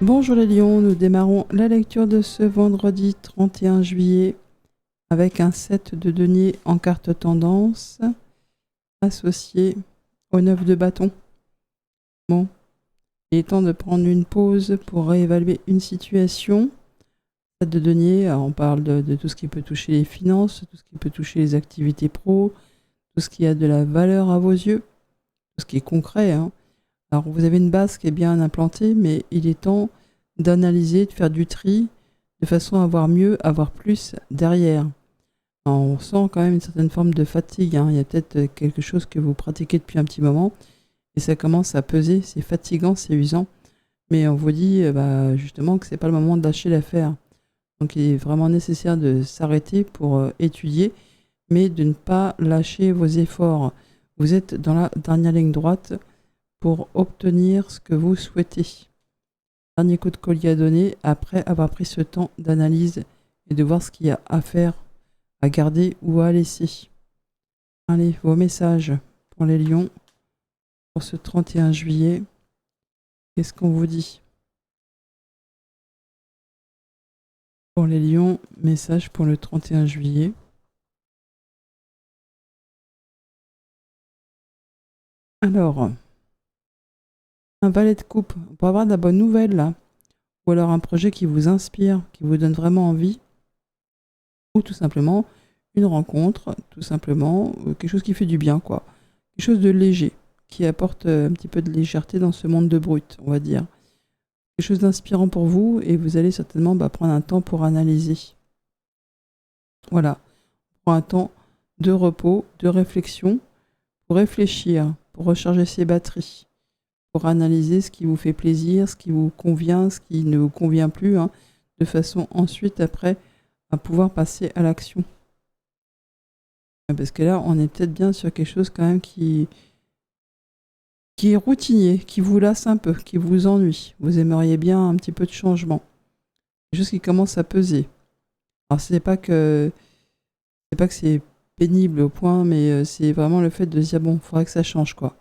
Bonjour les lions, nous démarrons la lecture de ce vendredi 31 juillet avec un set de deniers en carte tendance associé au 9 de bâton. Bon, il est temps de prendre une pause pour réévaluer une situation. Set de deniers, alors on parle de tout ce qui peut toucher les finances, tout ce qui peut toucher les activités pro, tout ce qui a de la valeur à vos yeux, tout ce qui est concret, hein. Alors vous avez une base qui est bien implantée, mais il est temps d'analyser, de faire du tri, de façon à avoir mieux, avoir plus derrière. Alors, on sent quand même une certaine forme de fatigue, hein. Il y a peut-être quelque chose que vous pratiquez depuis un petit moment, et ça commence à peser, c'est fatigant, c'est usant. Mais on vous dit justement que c'est pas le moment de lâcher l'affaire. Donc il est vraiment nécessaire de s'arrêter pour étudier, mais de ne pas lâcher vos efforts. Vous êtes dans la dernière ligne droite pour obtenir ce que vous souhaitez. Dernier coup de collier à donner après avoir pris ce temps d'analyse et de voir ce qu'il y a à faire, à garder ou à laisser. Allez, vos messages pour les lions pour ce 31 juillet. Qu'est-ce qu'on vous dit? Pour les lions, message pour le 31 juillet. Alors, un valet de coupe, on peut avoir de la bonne nouvelle là. Ou alors un projet qui vous inspire, qui vous donne vraiment envie. Ou tout simplement une rencontre, tout simplement quelque chose qui fait du bien, quoi. Quelque chose de léger, qui apporte un petit peu de légèreté dans ce monde de brut, on va dire. Quelque chose d'inspirant pour vous et vous allez certainement prendre un temps pour analyser. Voilà, prendre un temps de repos, de réflexion, pour réfléchir, pour recharger ses batteries, pour analyser ce qui vous fait plaisir, ce qui vous convient, ce qui ne vous convient plus, hein, de façon ensuite, après, à pouvoir passer à l'action. Parce que là, on est peut-être bien sur quelque chose quand même qui est routinier, qui vous lasse un peu, qui vous ennuie. Vous aimeriez bien un petit peu de changement. Quelque chose qui commence à peser. Alors, c'est pas que c'est pénible au point, mais c'est vraiment le fait de se dire, bon, il faudrait que ça change, quoi.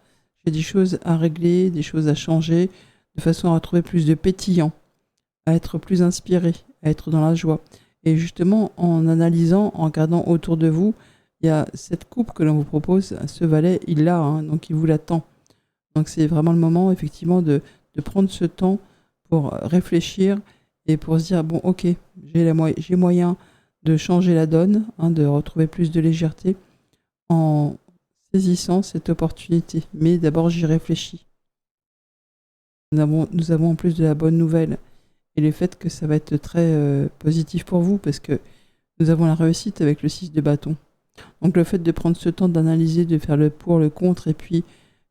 J'ai des choses à régler, des choses à changer, de façon à retrouver plus de pétillant, à être plus inspiré, à être dans la joie. Et justement, en analysant, en regardant autour de vous, il y a cette coupe que l'on vous propose, ce valet, il l'a, hein, donc il vous l'attend. Donc c'est vraiment le moment, effectivement, de prendre ce temps pour réfléchir et pour se dire, bon, ok, j'ai moyen de changer la donne, hein, de retrouver plus de légèreté en saisissant cette opportunité. Mais d'abord, j'y réfléchis. Nous avons en plus de la bonne nouvelle et le fait que ça va être très positif pour vous parce que nous avons la réussite avec le 6 de bâton. Donc le fait de prendre ce temps d'analyser, de faire le pour, le contre et puis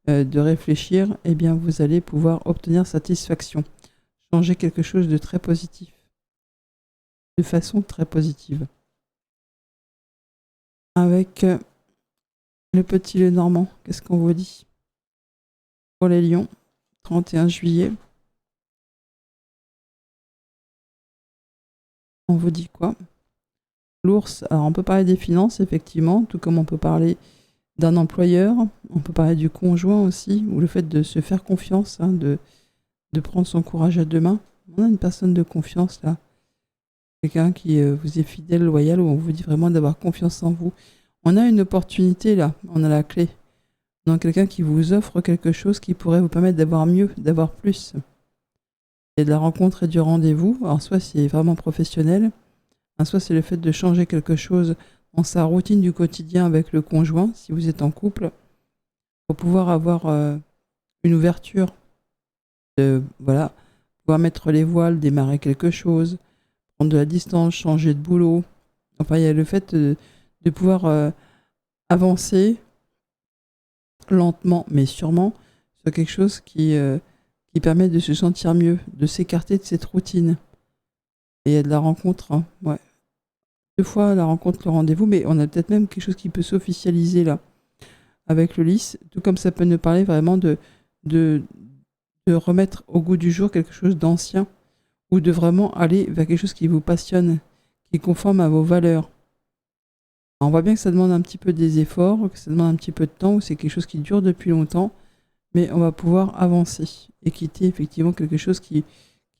de réfléchir, eh bien vous allez pouvoir obtenir satisfaction. Changer quelque chose de très positif. De façon très positive. Avec le petit Lenormand, qu'est-ce qu'on vous dit? Pour les lions, 31 juillet. On vous dit quoi? L'ours, alors on peut parler des finances, effectivement, tout comme on peut parler d'un employeur, on peut parler du conjoint aussi, ou le fait de se faire confiance, hein, de prendre son courage à deux mains. On a une personne de confiance là, quelqu'un qui vous est fidèle, loyal, où on vous dit vraiment d'avoir confiance en vous. On a une opportunité là, on a la clé. On a quelqu'un qui vous offre quelque chose qui pourrait vous permettre d'avoir mieux, d'avoir plus. Il y a de la rencontre et du rendez-vous, alors soit c'est vraiment professionnel, soit c'est le fait de changer quelque chose dans sa routine du quotidien avec le conjoint, si vous êtes en couple, pour pouvoir avoir une ouverture, voilà, pouvoir mettre les voiles, démarrer quelque chose, prendre de la distance, changer de boulot. Enfin, il y a le fait de pouvoir avancer lentement, mais sûrement, sur quelque chose qui permet de se sentir mieux, de s'écarter de cette routine. Et il y a de la rencontre, hein, ouais. 2 fois la rencontre, le rendez-vous, mais on a peut-être même quelque chose qui peut s'officialiser là, avec le lys, tout comme ça peut nous parler vraiment de remettre au goût du jour quelque chose d'ancien, ou de vraiment aller vers quelque chose qui vous passionne, qui est conforme à vos valeurs. Alors, on voit bien que ça demande un petit peu des efforts, que ça demande un petit peu de temps, ou c'est quelque chose qui dure depuis longtemps, mais on va pouvoir avancer et quitter effectivement quelque chose qui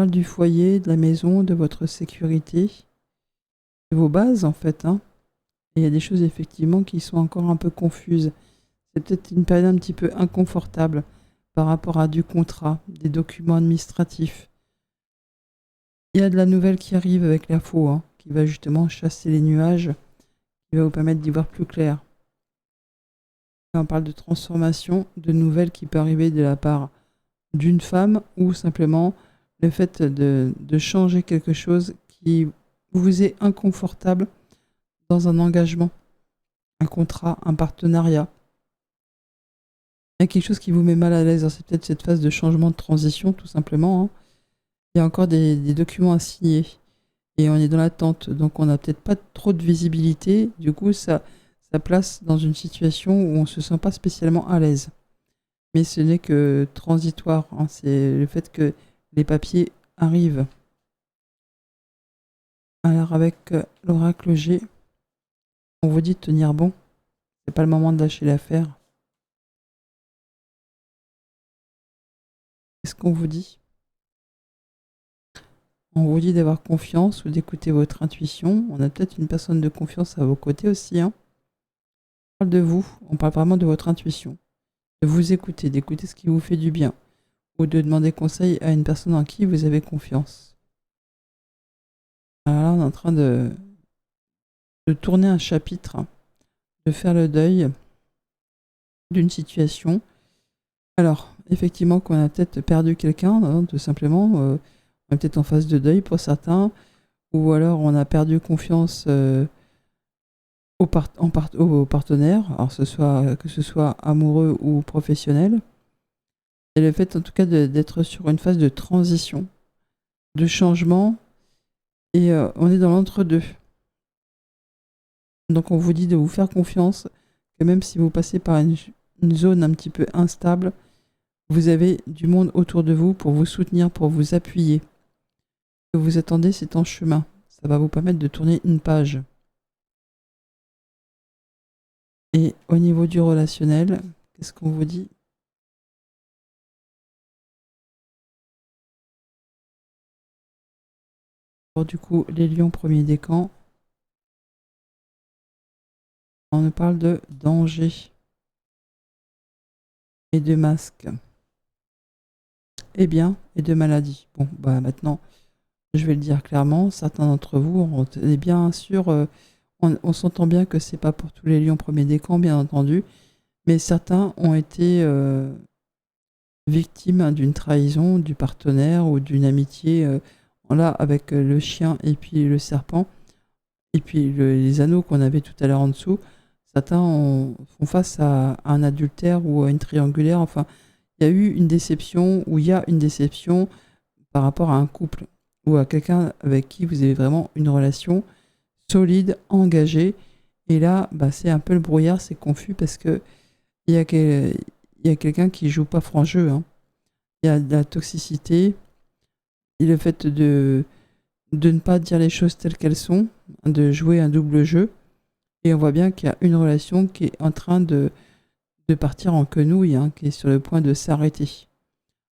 parle du foyer, de la maison, de votre sécurité, de vos bases en fait, hein. Et il y a des choses effectivement qui sont encore un peu confuses. C'est peut-être une période un petit peu inconfortable par rapport à du contrat, des documents administratifs. Il y a de la nouvelle qui arrive avec la faux, hein, qui va justement chasser les nuages, qui va vous permettre d'y voir plus clair. Là, on parle de transformation, de nouvelles qui peut arriver de la part d'une femme ou simplement le fait de changer quelque chose qui vous est inconfortable dans un engagement, un contrat, un partenariat. Il y a quelque chose qui vous met mal à l'aise, hein. C'est peut-être cette phase de changement, de transition, tout simplement, hein. Il y a encore des documents à signer et on est dans l'attente, donc on n'a peut-être pas trop de visibilité. Du coup, ça place dans une situation où on ne se sent pas spécialement à l'aise. Mais ce n'est que transitoire, hein. C'est le fait que les papiers arrivent. Alors avec l'oracle G, on vous dit de tenir bon. C'est pas le moment de lâcher l'affaire. Qu'est-ce qu'on vous dit? On vous dit d'avoir confiance ou d'écouter votre intuition. On a peut-être une personne de confiance à vos côtés aussi, hein. On parle de vous, on parle vraiment de votre intuition. De vous écouter, d'écouter ce qui vous fait du bien. Ou de demander conseil à une personne en qui vous avez confiance. Alors là, on est en train de tourner un chapitre, hein, de faire le deuil d'une situation. Alors, effectivement, qu'on a peut-être perdu quelqu'un, hein, tout simplement. On est peut-être en phase de deuil pour certains. Ou alors, on a perdu confiance au partenaire, alors que ce soit amoureux ou professionnel. Et le fait, en tout cas, d'être sur une phase de transition, de changement. Et on est dans l'entre-deux. Donc, on vous dit de vous faire confiance, que même si vous passez par une zone un petit peu instable, vous avez du monde autour de vous pour vous soutenir, pour vous appuyer. Ce que vous attendez, c'est en chemin. Ça va vous permettre de tourner une page. Et au niveau du relationnel, qu'est-ce qu'on vous dit? Pour du coup, les lions premiers décan, on nous parle de danger et de masque. Et bien, et de maladie. Bon, bah maintenant, je vais le dire clairement, certains d'entre vous, on est bien sûr, on s'entend bien que c'est pas pour tous les lions premiers décan, bien entendu, mais certains ont été victimes d'une trahison du partenaire ou d'une amitié, là, avec le chien et puis le serpent, et puis les anneaux qu'on avait tout à l'heure en dessous. Certains font face à un adultère ou à une triangulaire, enfin, il y a eu une déception ou il y a une déception par rapport à un couple ou à quelqu'un avec qui vous avez vraiment une relation solide, engagée. Et là, bah, c'est un peu le brouillard, c'est confus parce que il y a quelqu'un qui joue pas franc jeu, hein. Il y a de la toxicité et le fait de ne pas dire les choses telles qu'elles sont, de jouer un double jeu. Et on voit bien qu'il y a une relation qui est en train de partir en quenouille, hein, qui est sur le point de s'arrêter.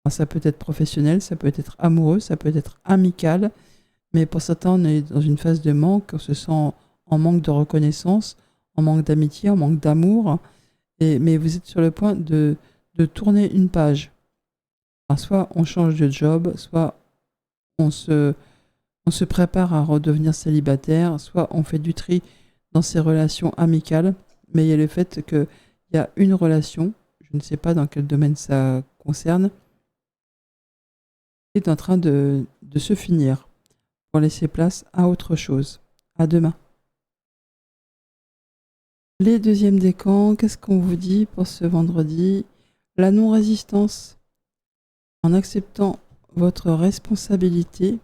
Alors, ça peut être professionnel, ça peut être amoureux, ça peut être amical, mais pour certains, on est dans une phase de manque, on se sent en manque de reconnaissance, en manque d'amitié, en manque d'amour, mais vous êtes sur le point de tourner une page. Alors, soit on change de job, soit on se prépare à redevenir célibataire, soit on fait du tri dans ses relations amicales, mais il y a le fait qu'il y a une relation, je ne sais pas dans quel domaine ça concerne, qui est en train de se finir pour laisser place à autre chose. À demain. Les deuxièmes décans, qu'est-ce qu'on vous dit pour ce vendredi? La non-résistance. En acceptant votre responsabilité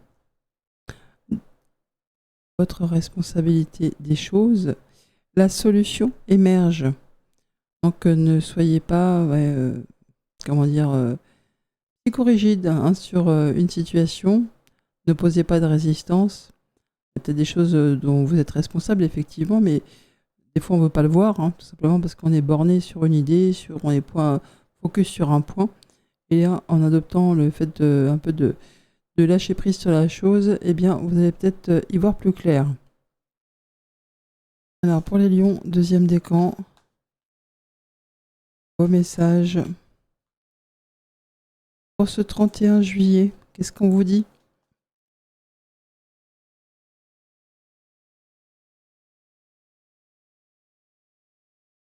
des choses, la solution émerge. Donc ne soyez pas, psychorigide, hein, sur une situation. Ne posez pas de résistance. Il y a peut-être des choses dont vous êtes responsable, effectivement, mais des fois on ne veut pas le voir, hein, tout simplement parce qu'on est borné sur une idée, on est focus sur un point. Et là, en adoptant le fait un peu de de lâcher prise sur la chose, eh bien, vous allez peut-être y voir plus clair. Alors, pour les lions, deuxième décan, vos messages. Pour ce 31 juillet, qu'est-ce qu'on vous dit?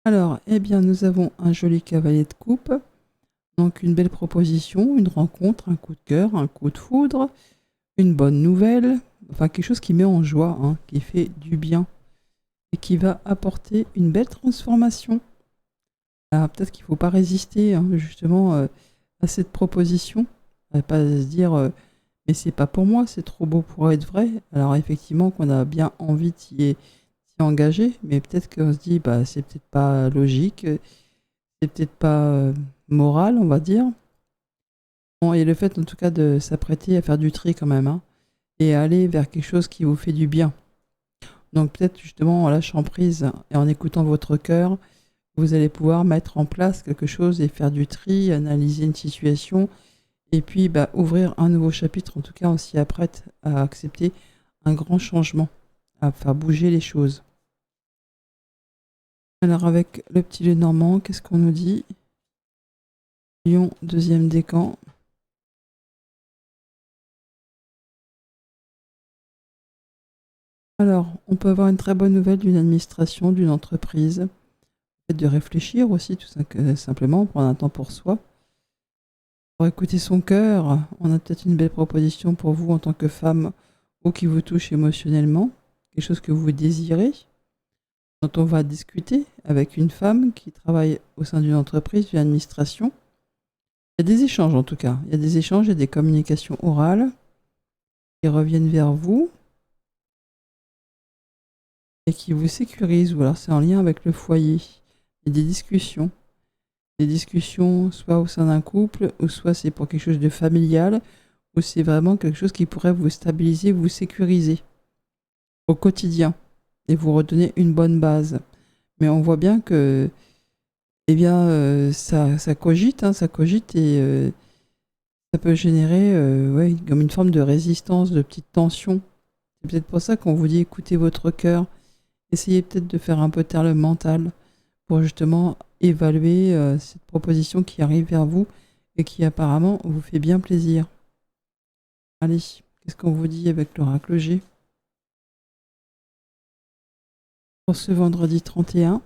Alors, eh bien, nous avons un joli cavalier de coupe. Donc, une belle proposition, une rencontre, un coup de cœur, un coup de foudre, une bonne nouvelle. Enfin, quelque chose qui met en joie, hein, qui fait du bien et qui va apporter une belle transformation. Alors, peut-être qu'il ne faut pas résister, hein, justement, à cette proposition. Pas se dire, mais c'est pas pour moi, c'est trop beau pour être vrai. Alors, effectivement, qu'on a bien envie de s'y engager, mais peut-être qu'on se dit, bah, c'est peut-être pas logique, c'est peut-être pas moral, on va dire. Bon, et le fait, en tout cas, de s'apprêter à faire du tri quand même, hein, et aller vers quelque chose qui vous fait du bien. Donc, peut-être, justement, en lâchant prise et en écoutant votre cœur, vous allez pouvoir mettre en place quelque chose et faire du tri, analyser une situation, et puis bah, ouvrir un nouveau chapitre. En tout cas, on s'y apprête à accepter un grand changement, à faire bouger les choses. Alors, avec le petit Lenormand, qu'est-ce qu'on nous dit? Lion, deuxième décan. Alors, on peut avoir une très bonne nouvelle d'une administration, d'une entreprise. De réfléchir aussi, tout simplement, prendre un temps pour soi. Pour écouter son cœur, on a peut-être une belle proposition pour vous en tant que femme ou qui vous touche émotionnellement, quelque chose que vous désirez, dont on va discuter avec une femme qui travaille au sein d'une entreprise, d'une administration. Il y a des échanges en tout cas, il y a des échanges, il y a des communications orales qui reviennent vers vous et qui vous sécurisent, ou alors c'est en lien avec le foyer. Il y a des discussions. Des discussions soit au sein d'un couple, ou soit c'est pour quelque chose de familial, ou c'est vraiment quelque chose qui pourrait vous stabiliser, vous sécuriser au quotidien et vous redonner une bonne base. Mais on voit bien que eh bien, ça cogite, hein, ça cogite et ça peut générer ouais, comme une forme de résistance, de petite tension. C'est peut-être pour ça qu'on vous dit écoutez votre cœur, essayez peut-être de faire un peu taire le mental pour justement évaluer cette proposition qui arrive vers vous et qui apparemment vous fait bien plaisir. Allez, qu'est-ce qu'on vous dit avec l'oracle G pour ce vendredi 31?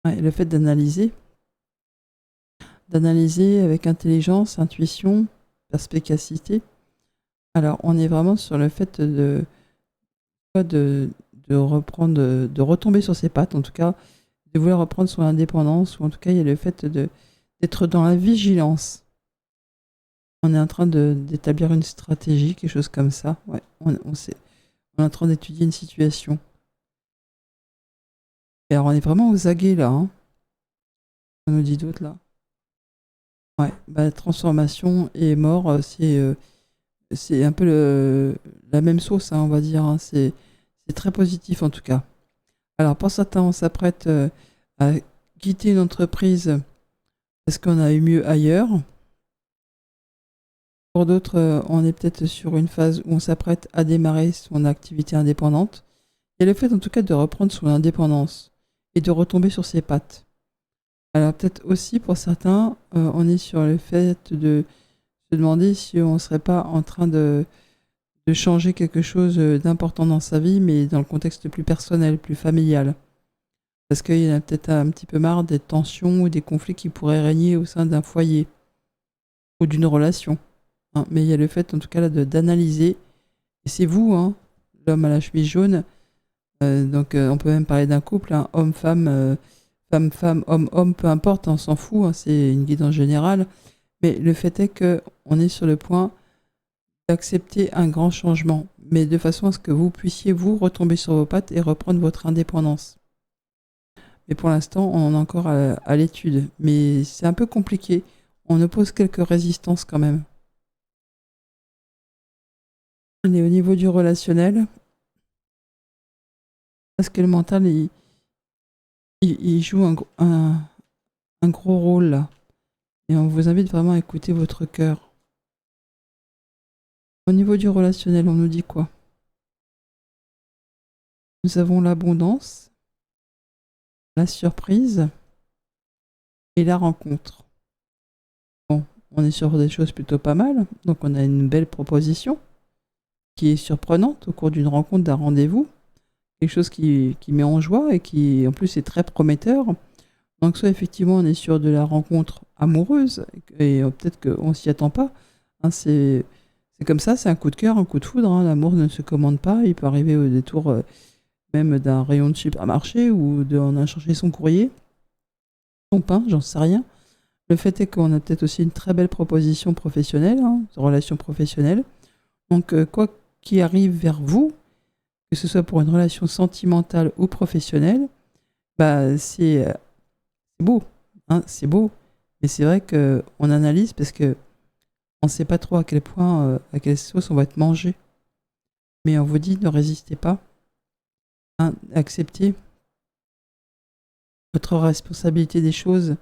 Ouais, le fait d'analyser avec intelligence, intuition, perspicacité. Alors, on est vraiment sur le fait de reprendre, de retomber sur ses pattes, en tout cas, de vouloir reprendre son indépendance, ou en tout cas, il y a le fait d'être dans la vigilance. On est en train d'établir une stratégie, quelque chose comme ça. Ouais, on est en train d'étudier une situation. Et alors, on est vraiment aux aguets là. Hein. On nous dit d'autres là. Ouais, bah, transformation et mort, c'est un peu la même sauce, hein, on va dire. Hein. C'est très positif en tout cas. Alors, pour certains, on s'apprête à quitter une entreprise parce qu'on a eu mieux ailleurs. Pour d'autres, on est peut-être sur une phase où on s'apprête à démarrer son activité indépendante. Il y a le fait en tout cas de reprendre son indépendance et de retomber sur ses pattes. Alors peut-être aussi pour certains, on est sur le fait de se demander si on ne serait pas en train de changer quelque chose d'important dans sa vie, mais dans le contexte plus personnel, plus familial. Parce qu'il y en a peut-être un petit peu marre des tensions ou des conflits qui pourraient régner au sein d'un foyer ou d'une relation. Hein. Mais il y a le fait en tout cas là d'analyser, et c'est vous, hein, l'homme à la chemise jaune, donc on peut même parler d'un couple, hein, homme-femme, femme-femme, homme-homme, peu importe, on s'en fout, hein, c'est une guidance générale. Mais le fait est qu'on est sur le point d'accepter un grand changement, mais de façon à ce que vous puissiez vous retomber sur vos pattes et reprendre votre indépendance. Mais pour l'instant, on en est encore à l'étude, mais c'est un peu compliqué. On oppose quelques résistances quand même. On est au niveau du relationnel, parce que le mental, il joue un gros rôle là. Et on vous invite vraiment à écouter votre cœur. Au niveau du relationnel, on nous dit quoi? Nous avons l'abondance, la surprise et la rencontre. Bon, on est sur des choses plutôt pas mal, donc on a une belle proposition qui est surprenante au cours d'une rencontre, d'un rendez-vous, quelque chose qui met en joie et qui en plus est très prometteur. Donc soit effectivement on est sur de la rencontre amoureuse et peut-être qu'on s'y attend pas. Hein, c'est comme ça, c'est un coup de cœur, un coup de foudre. Hein. L'amour ne se commande pas, il peut arriver au détour même d'un rayon de supermarché ou d'en allant chercher son courrier, son pain, j'en sais rien. Le fait est qu'on a peut-être aussi une très belle proposition professionnelle, hein, de relation professionnelle. Donc quoi qui arrive vers vous, que ce soit pour une relation sentimentale ou professionnelle, bah c'est beau, hein, c'est beau. Mais c'est vrai qu'on analyse parce que on ne sait pas trop à quel point, à quelle sauce on va être mangé. Mais on vous dit, ne résistez pas, hein, acceptez votre responsabilité des choses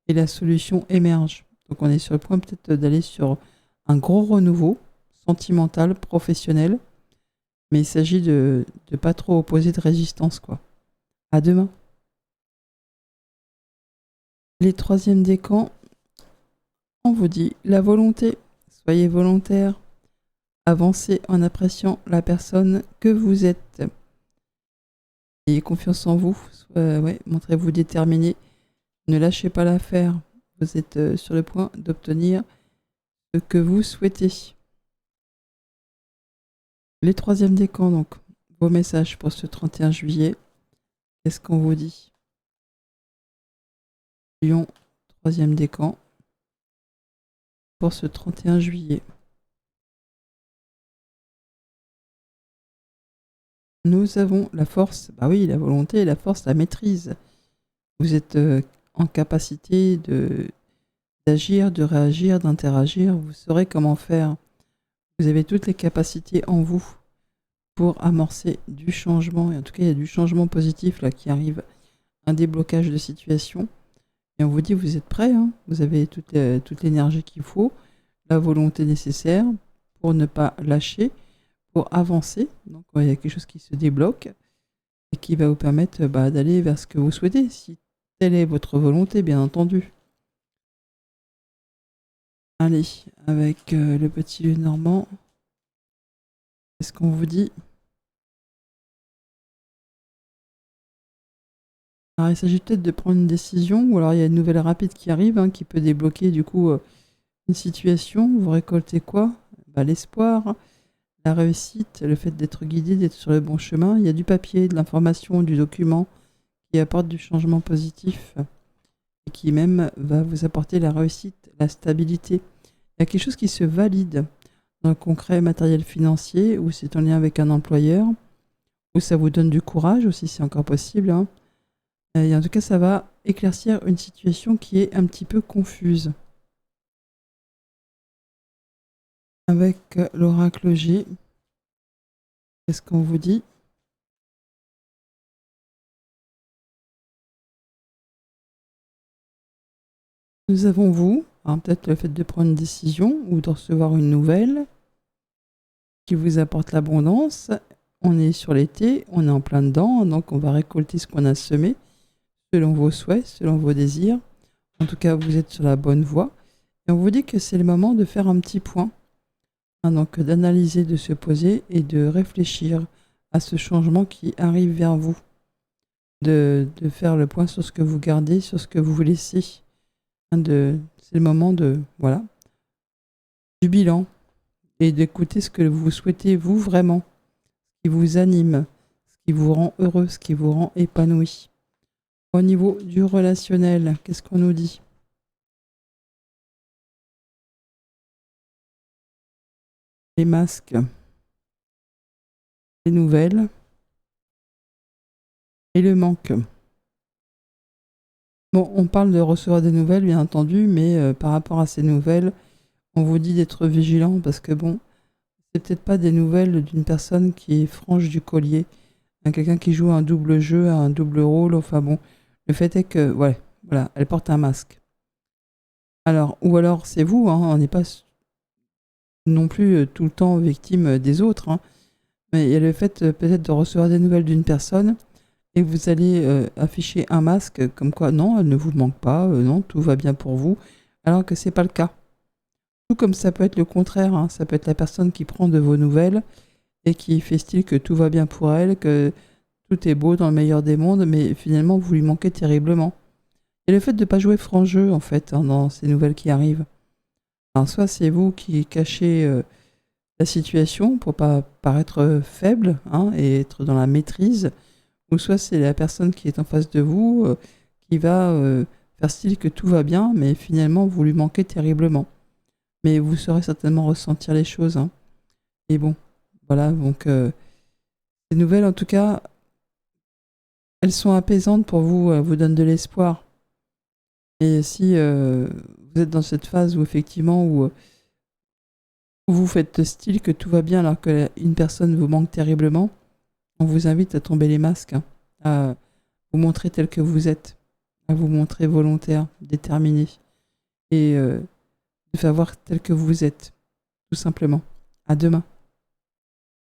et la solution émerge. Donc on est sur le point peut-être d'aller sur un gros renouveau sentimental, professionnel, mais il s'agit de ne pas trop opposer de résistance, quoi. À demain. Les troisièmes décans, on vous dit la volonté, soyez volontaire, avancez en appréciant la personne que vous êtes. Ayez confiance en vous, montrez-vous déterminé, ne lâchez pas l'affaire, vous êtes sur le point d'obtenir ce que vous souhaitez. Les troisièmes décans, donc, vos messages pour ce 31 juillet, qu'est-ce qu'on vous dit? Lion, troisième décan, pour ce 31 juillet. Nous avons la force, bah oui, la volonté, la force, la maîtrise. Vous êtes en capacité d'agir, de réagir, d'interagir. Vous saurez comment faire. Vous avez toutes les capacités en vous pour amorcer du changement. Et en tout cas, il y a du changement positif là qui arrive. Un déblocage de situation. Et on vous dit, vous êtes prêts. Hein, vous avez toute l'énergie qu'il faut, la volonté nécessaire pour ne pas lâcher, pour avancer. Donc, il y a quelque chose qui se débloque et qui va vous permettre d'aller vers ce que vous souhaitez, si telle est votre volonté, bien entendu. Allez, avec le petit Lenormand, qu'est-ce qu'on vous dit? Alors, il s'agit peut-être de prendre une décision, ou alors il y a une nouvelle rapide qui arrive, hein, qui peut débloquer du coup une situation. Vous récoltez quoi? L'espoir, la réussite, le fait d'être guidé, d'être sur le bon chemin. Il y a du papier, de l'information, du document qui apporte du changement positif et qui même va vous apporter la réussite, la stabilité. Il y a quelque chose qui se valide dans le concret matériel financier, ou c'est en lien avec un employeur, ou ça vous donne du courage aussi, c'est encore possible. Hein. Et en tout cas, ça va éclaircir une situation qui est un petit peu confuse. Avec l'oracle G, qu'est-ce qu'on vous dit? Nous avons vous, peut-être le fait de prendre une décision ou de recevoir une nouvelle qui vous apporte l'abondance. On est sur l'été, on est en plein dedans, donc on va récolter ce qu'on a semé selon vos souhaits, selon vos désirs. En tout cas, vous êtes sur la bonne voie. Et on vous dit que c'est le moment de faire un petit point. Hein, donc d'analyser, de se poser et de réfléchir à ce changement qui arrive vers vous. De faire le point sur ce que vous gardez, sur ce que vous laissez. Hein, c'est le moment du bilan et d'écouter ce que vous souhaitez vous vraiment, ce qui vous anime, ce qui vous rend heureux, ce qui vous rend épanoui. Au niveau du relationnel, qu'est-ce qu'on nous dit? Les masques, les nouvelles et le manque. Bon, on parle de recevoir des nouvelles, bien entendu, mais par rapport à ces nouvelles, on vous dit d'être vigilant parce que bon, c'est peut-être pas des nouvelles d'une personne qui est franche du collier, quelqu'un qui joue un double jeu, un double rôle, enfin bon, le fait est que, voilà, elle porte un masque. Alors, ou alors c'est vous, hein, on n'est pas non plus tout le temps victime des autres, hein, mais il y a le fait peut-être de recevoir des nouvelles d'une personne et vous allez afficher un masque comme quoi non, elle ne vous manque pas, non, tout va bien pour vous, alors que c'est pas le cas. Tout comme ça peut être le contraire, hein, ça peut être la personne qui prend de vos nouvelles et qui fait style que tout va bien pour elle, que tout est beau dans le meilleur des mondes, mais finalement vous lui manquez terriblement. Et le fait de ne pas jouer franc jeu, en fait, hein, dans ces nouvelles qui arrivent. Alors, soit c'est vous qui cachez la situation pour pas paraître faible, hein, et être dans la maîtrise, ou soit c'est la personne qui est en face de vous qui va faire style que tout va bien, mais finalement vous lui manquez terriblement. Mais vous saurez certainement ressentir les choses, hein. Et bon, voilà, donc ces nouvelles, en tout cas, elles sont apaisantes pour vous, elles vous donnent de l'espoir. Et si vous êtes dans cette phase où effectivement où vous faites style que tout va bien alors qu'une personne vous manque terriblement, on vous invite à tomber les masques, hein, à vous montrer tel que vous êtes, à vous montrer volontaire, déterminé, et de faire voir tel que vous êtes, tout simplement. À demain.